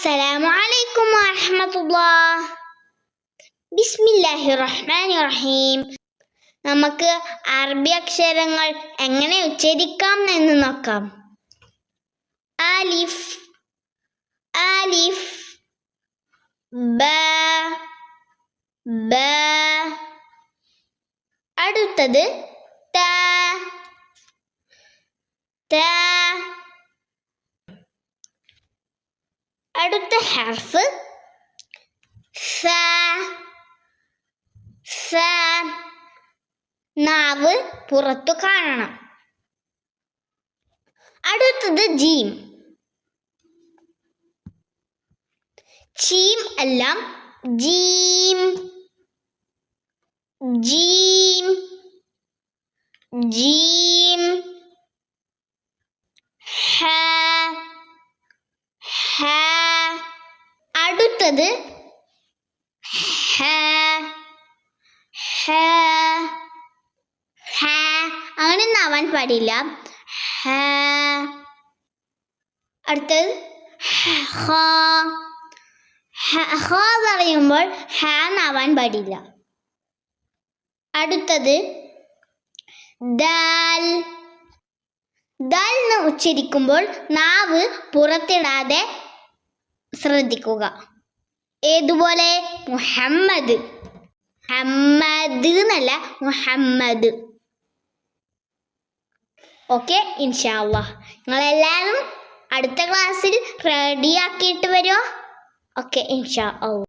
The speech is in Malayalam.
അസ്സലാമു അലൈക്കും വറഹ്മത്തുള്ളാഹി. ബിസ്മില്ലാഹിർ റഹ്മാനിർ റഹീം. നമുക്ക് അറബി അക്ഷരങ്ങൾ എങ്ങനെ ഉച്ചരിക്കാം എന്ന് നോക്കാം. അലിഫ്, അലിഫ്, ബ, ബ. അടുത്തത് ത, ത. അടുത്ത ഹർഫ് സ, സ. നാവ് പുറത്തു കാണണം. അടുത്തത് ജീം. ചീം എല്ലാം ജീം, ജീം, ജീം. ഹ, ഹ. അടുത്തത് ഹ, ഹ, ഹ. അങ്ങനെ നാവാൻ പാടില്ല. ഹ. അടുത്തത് ഹ, ഹ പറയുമ്പോൾ ഹ നാവാൻ പാടില്ല. അടുത്തത് ദാൽ. ദാൽ എന്ന് ഉച്ചരിക്കുമ്പോൾ നാവ് പുറത്തിടാതെ ശ്രദ്ധിക്കുക. ഏതുപോലെ മുഹമ്മദ്, മുഹമ്മദ് എന്നല്ല മുഹമ്മദ്. ഓക്കെ, ഇൻഷാ അല്ലാഹ് നിങ്ങളെല്ലാവരും അടുത്ത ക്ലാസ്സിൽ റെഡിയാക്കിയിട്ട് വരുമോ? ഓക്കെ, ഇൻഷാ അല്ലാഹ്.